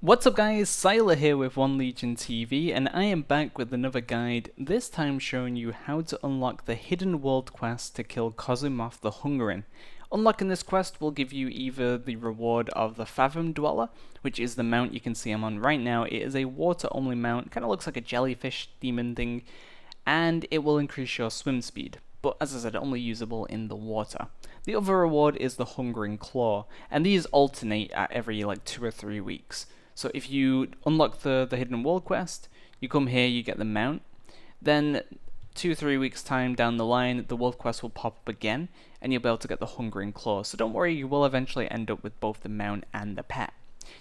What's up guys, Sylar here with One Legion TV, and I am back with another guide, this time showing you how to unlock the hidden world quest to kill Kosumoth the Hungering. Unlocking this quest will give you either the reward of the Fathom Dweller, which is the mount you can see I'm on right now. It is a water only mount, kind of looks like a jellyfish demon thing, and it will increase your swim speed, but as I said, only usable in the water. The other reward is the Hungering Claw, and these alternate at every 2 or 3 weeks. So if you unlock the hidden world quest, you come here, you get the mount, then 2 or 3 weeks time down the line, the world quest will pop up again, and you'll be able to get the Hungering Claw. So don't worry, you will eventually end up with both the mount and the pet.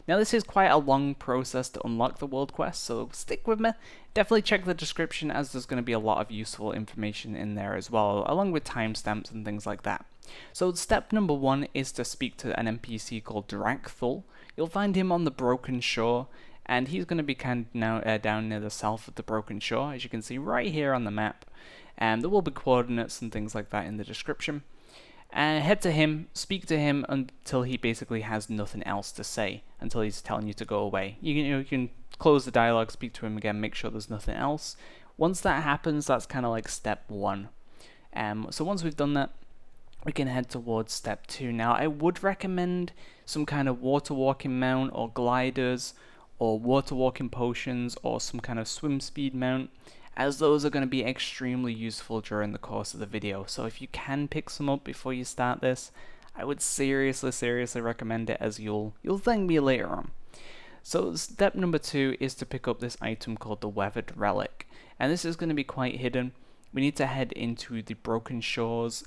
Now this is quite a long process to unlock the world quest, so stick with me. Definitely check the description, as there's going to be a lot of useful information in there as well, along with timestamps and things like that. So step number 1 is to speak to an NPC called Drak'Thul. You'll find him on the Broken Shore, and he's going to be kind of now down near the south of the Broken Shore, as you can see right here on the map. And there will be coordinates and things like that in the description. And head to him, speak to him until he basically has nothing else to say, until he's telling you to go away. You can close the dialogue, speak to him again, make sure there's nothing else. Once that happens, that's kind of like step 1. So once we've done that, we can head towards step 2. Now I would recommend some kind of water walking mount or gliders or water walking potions or some kind of swim speed mount, as those are going to be extremely useful during the course of the video. So if you can pick some up before you start this, I would seriously recommend it, as you'll thank me later on. So step number 2 is to pick up this item called the Weathered Relic, and this is going to be quite hidden. We need to head into the Broken Shores,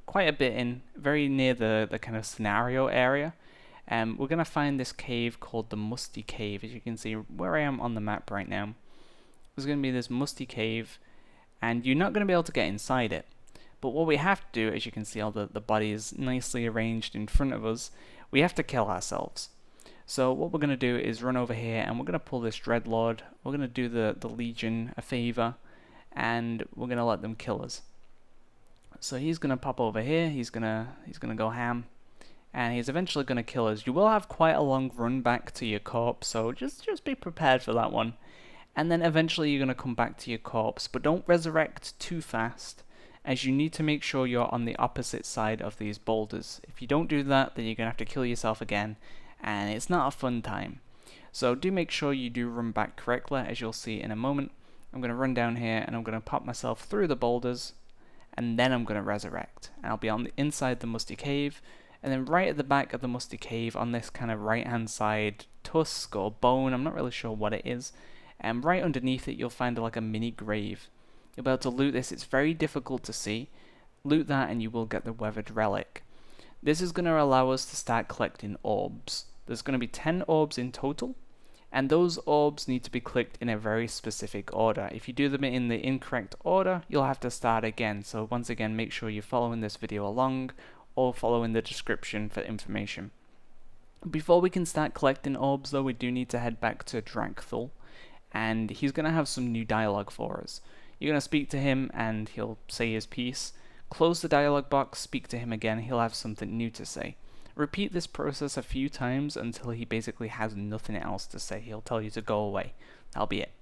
quite a bit in, very near the kind of scenario area. We're going to find this cave called the Musty Cave, as you can see where I am on the map right now. There's going to be this musty cave, and you're not going to be able to get inside it. But what we have to do, as you can see all the bodies nicely arranged in front of us, we have to kill ourselves. So what we're going to do is run over here, and we're going to pull this Dreadlord. We're going to do the Legion a favor, and we're going to let them kill us. So he's going to pop over here, he's going to go ham, and he's eventually going to kill us. You will have quite a long run back to your corpse, so just be prepared for that one. And then eventually you're going to come back to your corpse, but don't resurrect too fast, as you need to make sure you're on the opposite side of these boulders. If you don't do that, then you're going to have to kill yourself again, and it's not a fun time. So do make sure you do run back correctly, as you'll see in a moment. I'm going to run down here, and I'm going to pop myself through the boulders, and then I'm going to resurrect. And I'll be on the inside the Musty Cave, and then right at the back of the Musty Cave, on this kind of right hand side tusk or bone, I'm not really sure what it is, and right underneath it you'll find like a mini grave. You'll be able to loot this. It's very difficult to see. Loot that and you will get the Weathered Relic. This is going to allow us to start collecting orbs. There's going to be 10 orbs in total, and those orbs need to be clicked in a very specific order. If you do them in the incorrect order, you'll have to start again. So once again, make sure you're following this video along, or following the description for information. Before we can start collecting orbs though, we do need to head back to Drak'Thul, and he's going to have some new dialogue for us. You're going to speak to him and he'll say his piece. Close the dialogue box, speak to him again, he'll have something new to say. Repeat this process a few times until he basically has nothing else to say. He'll tell you to go away. That'll be it.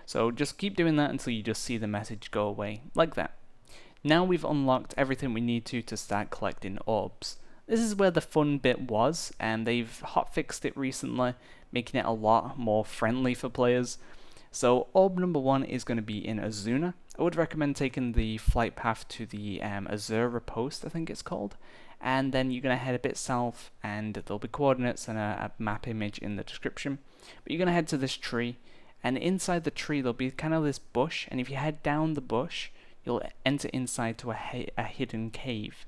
So just keep doing that until you just see the message go away, like that. Now we've unlocked everything we need to start collecting orbs. This is where the fun bit was, and they've hotfixed it recently, making it a lot more friendly for players. So orb number 1 is going to be in Azsuna. I would recommend taking the flight path to the Azsuna post, I think it's called. And then you're going to head a bit south, and there'll be coordinates and a map image in the description. But you're going to head to this tree, and inside the tree there'll be kind of this bush, and if you head down the bush, you'll enter inside to a hidden cave.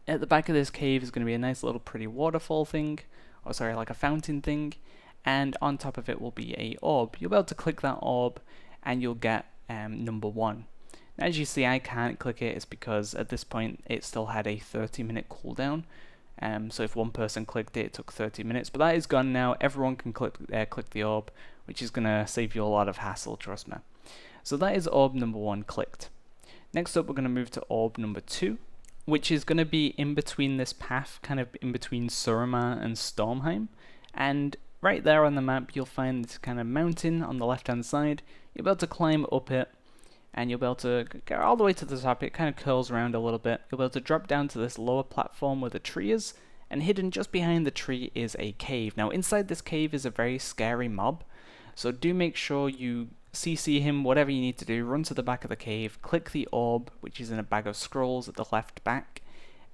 At the back of this cave is going to be a nice little pretty waterfall thing, or sorry, like a fountain thing, and on top of it will be a orb. You'll be able to click that orb, and you'll get number 1. Now, as you see, I can't click it. It's because at this point it still had a 30-minute cooldown. So if one person clicked it, it took 30 minutes. But that is gone now. Everyone can click the orb, which is going to save you a lot of hassle, trust me. So that is orb number 1 clicked. Next up, we're going to move to orb number 2, which is going to be in between this path, kind of in between Surma and Stormheim. And right there on the map you'll find this kind of mountain on the left hand side. You'll be able to climb up it, and you'll be able to get all the way to the top. It kind of curls around a little bit. You'll be able to drop down to this lower platform where the tree is, and hidden just behind the tree is a cave. Now inside this cave is a very scary mob, so do make sure you CC him, whatever you need to do. Run to the back of the cave, click the orb, which is in a bag of scrolls at the left back,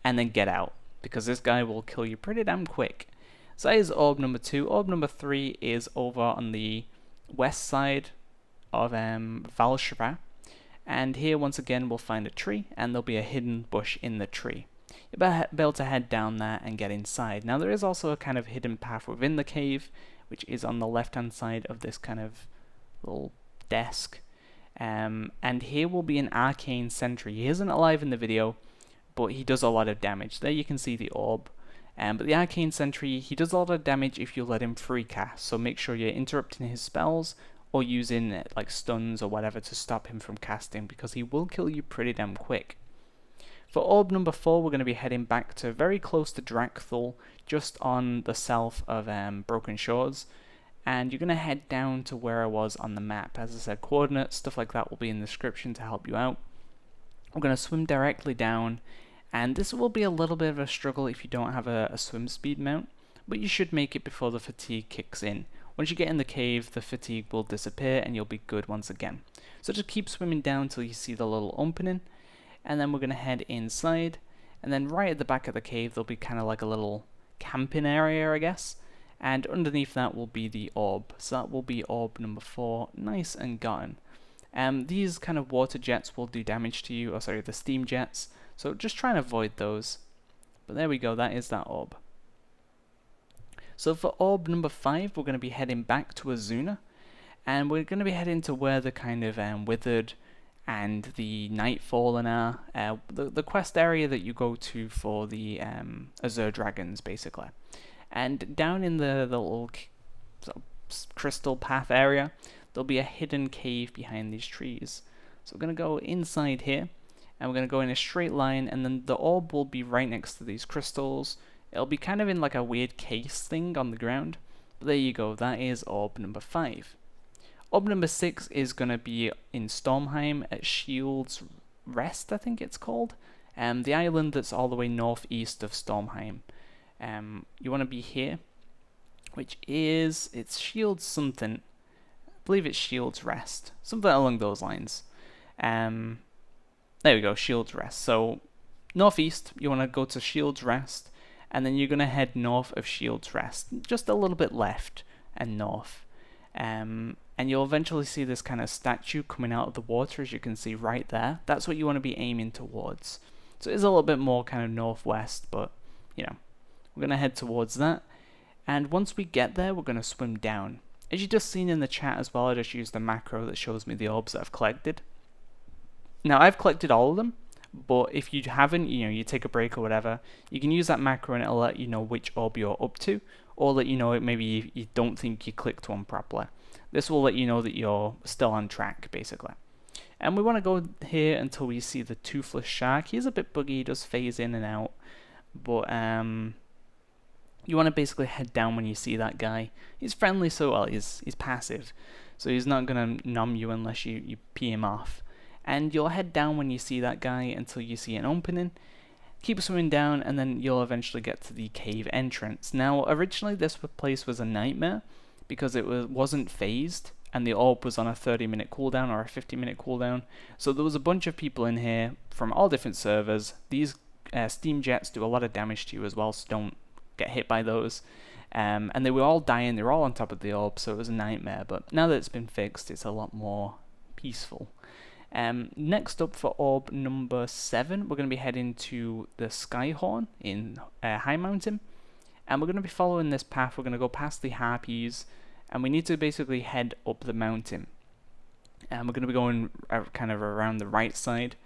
and then get out, because this guy will kill you pretty damn quick. So that is orb number 2. Orb number 3 is over on the west side of Val'sharah, and here once again we'll find a tree, and there'll be a hidden bush in the tree. You'll be able to head down there and get inside. Now there is also a kind of hidden path within the cave, which is on the left hand side of this kind of little desk, and here will be an arcane sentry. He isn't alive in the video, but he does a lot of damage. There you can see the orb. But the arcane sentry, he does a lot of damage if you let him free cast, so make sure you're interrupting his spells or using like stuns or whatever to stop him from casting, because he will kill you pretty damn quick. For orb number 4, we're going to be heading back to very close to Drak'Thul, just on the south of Broken Shores, and you're going to head down to where I was on the map. As I said, coordinates, stuff like that will be in the description to help you out. We're going to swim directly down, and this will be a little bit of a struggle if you don't have a swim speed mount, but you should make it before the fatigue kicks in. Once you get in the cave, the fatigue will disappear and you'll be good once again. So just keep swimming down until you see the little opening, and then we're going to head inside, and then right at the back of the cave there'll be kind of like a little camping area, I guess, and underneath that will be the orb. So that will be orb number 4, nice and gotten. These kind of water jets will do damage to you, or sorry, the steam jets, so just try and avoid those. But there we go, that is that orb. So for orb number 5, we're going to be heading back to Azsuna, and we're going to be heading to where the kind of withered and the Nightfallen are, the quest area that you go to for the Azure dragons, basically. And down in the little sort of crystal path area, there'll be a hidden cave behind these trees. So we're going to go inside here, and we're going to go in a straight line, and then the orb will be right next to these crystals. It'll be kind of in like a weird case thing on the ground. But there you go, that is orb number 5. Orb number 6 is going to be in Stormheim at Shield's Rest, I think it's called. The island that's all the way northeast of Stormheim. You want to be here, which is, it's Shield's something. I believe it's Shield's Rest. Something along those lines. There we go, Shield's Rest. So, northeast, you want to go to Shield's Rest, and then you're going to head north of Shield's Rest, just a little bit left and north. And you'll eventually see this kind of statue coming out of the water, as you can see right there. That's what you want to be aiming towards. So it is a little bit more kind of northwest, but, you know, we're going to head towards that. And once we get there, we're going to swim down. As you just seen in the chat as well, I just used the macro that shows me the orbs that I've collected. Now, I've collected all of them, but if you haven't, you know, you take a break or whatever, you can use that macro and it'll let you know which orb you're up to, or let you know maybe you don't think you clicked one properly. This will let you know that you're still on track, basically. And we want to go here until we see the toothless shark. He's a bit buggy, he does phase in and out, but you want to basically head down when you see that guy. He's friendly, so well, he's passive, so he's not going to numb you unless you pee him off. And you'll head down when you see that guy until you see an opening. Keep swimming down, and then you'll eventually get to the cave entrance. Now, originally this place was a nightmare because it wasn't phased, and the orb was on a 30-minute cooldown or a 50-minute cooldown. So there was a bunch of people in here from all different servers. These steam jets do a lot of damage to you as well, so don't get hit by those. And they were all dying, they were all on top of the orb, so it was a nightmare. But now that it's been fixed, it's a lot more peaceful. Next up for orb number 7, we're going to be heading to the Skyhorn in Highmountain, and we're going to be following this path. We're going to go past the harpies, and we need to basically head up the mountain. And we're going to be going kind of around the right side,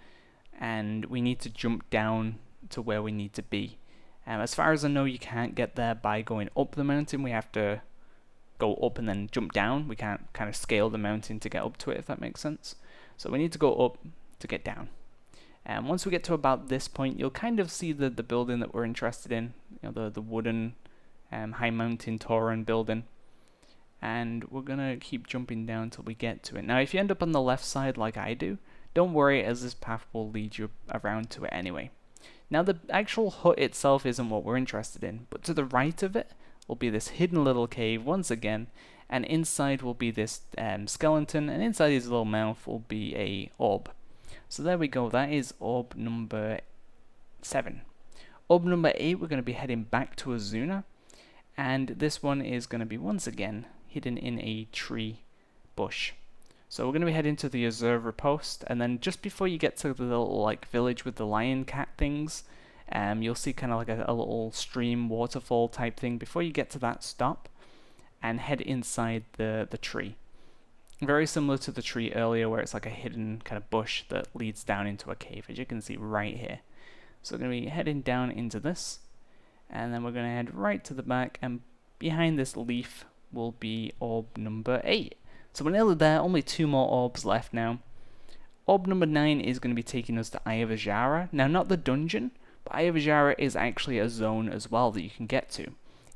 and we need to jump down to where we need to be. As far as I know, you can't get there by going up the mountain. We have to go up and then jump down. We can't kind of scale the mountain to get up to it, if that makes sense. So we need to go up to get down. And once we get to about this point, you'll kind of see the building that we're interested in. You know, the wooden Highmountain Tauren building. and we're gonna keep jumping down till we get to it. Now if you end up on the left side like I do, don't worry, as this path will lead you around to it anyway. Now the actual hut itself isn't what we're interested in, but to the right of it will be this hidden little cave once again, and inside will be this skeleton, and inside his little mouth will be a orb. So there we go, that is orb number 7. Orb number 8, we're going to be heading back to Azsuna, and this one is going to be once again hidden in a tree bush. So we're going to be heading to the Azsuna post, and then just before you get to the little like village with the lion cat things, you'll see kind of like a little stream waterfall type thing. Before you get to that, stop and head inside the tree. Very similar to the tree earlier where it's like a hidden kind of bush that leads down into a cave, as you can see right here. So we're going to be heading down into this, and then we're going to head right to the back, and behind this leaf will be orb number 8. So we're nearly there, only 2 more orbs left now. Orb number 9 is going to be taking us to Eye of Azshara. Now not the dungeon, but Eye of Azshara is actually a zone as well that you can get to.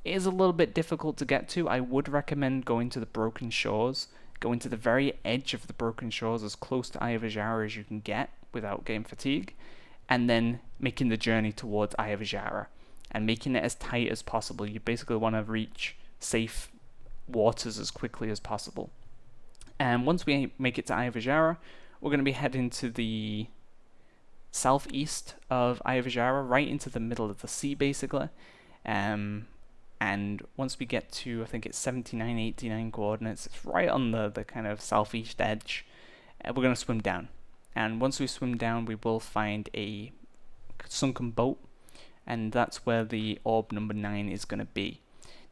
It is a little bit difficult to get to. I would recommend going to the Broken Shores, going to the very edge of the Broken Shores as close to Eye of Azshara as you can get without getting fatigue, and then making the journey towards Eye of Azshara and making it as tight as possible. You basically want to reach safe waters as quickly as possible. And once we make it to Eye of Azshara, we're going to be heading to the southeast of Eye of Azshara, right into the middle of the sea basically. And once we get to, I think it's 79, 89 coordinates, it's right on the kind of southeast edge, we're going to swim down. And once we swim down, we will find a sunken boat, and that's where the orb number 9 is going to be.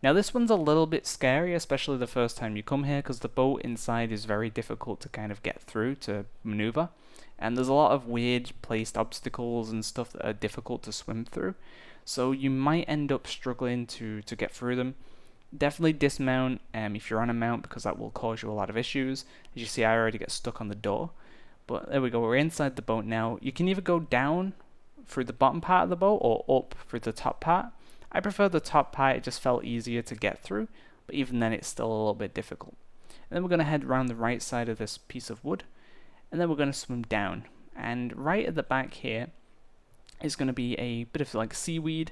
Now this one's a little bit scary, especially the first time you come here, because the boat inside is very difficult to kind of get through, to maneuver, and there's a lot of weird placed obstacles and stuff that are difficult to swim through, so you might end up struggling to get through them. Definitely dismount if you're on a mount, because that will cause you a lot of issues. As you see, I already get stuck on the door, but there we go, we're inside the boat now. You can either go down through the bottom part of the boat or up through the top part. I prefer the top part, it just felt easier to get through, but even then it's still a little bit difficult. And then we're going to head around the right side of this piece of wood, and then we're going to swim down. And right at the back here is going to be a bit of like seaweed,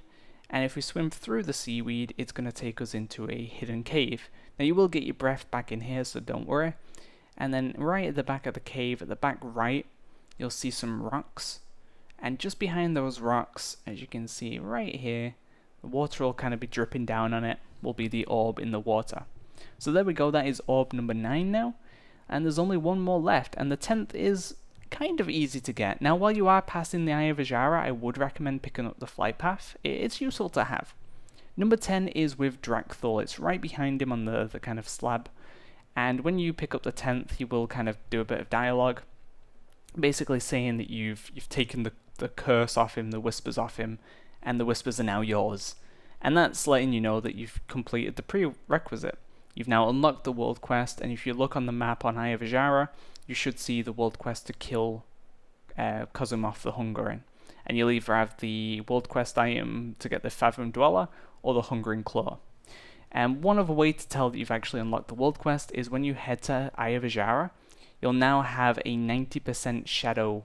and if we swim through the seaweed, it's going to take us into a hidden cave. Now you will get your breath back in here, so don't worry. And then right at the back of the cave, at the back right, you'll see some rocks, and just behind those rocks, as you can see right here, the water will kind of be dripping down on it, will be the orb in the water. So there we go, that is orb number 9 now, and there's only 1 more left, and the 10th is kind of easy to get. Now while you are passing the Eye of Azshara, I would recommend picking up the flight path. It's useful to have. Number 10 is with Drak'Thul. It's right behind him on the kind of slab, and when you pick up the 10th, he will kind of do a bit of dialogue, basically saying that you've taken the curse off him, the whispers off him, and the whispers are now yours. And that's letting you know that you've completed the prerequisite. You've now unlocked the world quest, and if you look on the map on Eye of Azshara, you should see the world quest to kill Kosumoth the Hungering. And you'll either have the world quest item to get the Fathom Dweller or the Hungering Claw. And one other way to tell that you've actually unlocked the world quest is when you head to Eye of Azshara, you'll now have a 90% shadow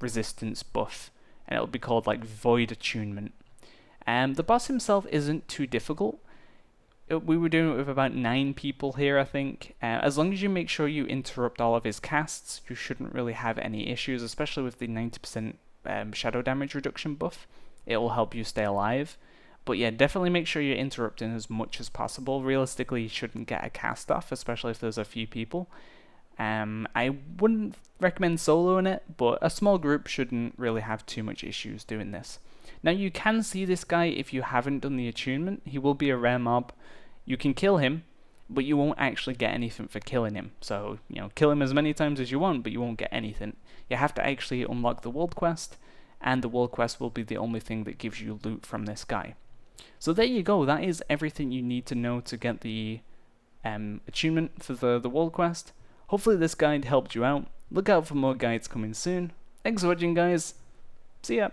resistance buff, and it'll be called like Void Attunement. The boss himself isn't too difficult. We were doing it with about 9 people here, I think. As long as you make sure you interrupt all of his casts, you shouldn't really have any issues, especially with the 90% shadow damage reduction buff. It will help you stay alive. But yeah, definitely make sure you're interrupting as much as possible. Realistically, you shouldn't get a cast off, especially if there's a few people. I wouldn't recommend soloing it, but a small group shouldn't really have too much issues doing this. Now you can see this guy if you haven't done the attunement. He will be a rare mob. You can kill him, but you won't actually get anything for killing him. So, kill him as many times as you want, but you won't get anything. You have to actually unlock the world quest, and the world quest will be the only thing that gives you loot from this guy. So there you go, that is everything you need to know to get the attunement for the world quest. Hopefully this guide helped you out. Look out for more guides coming soon. Thanks for watching, guys. See ya.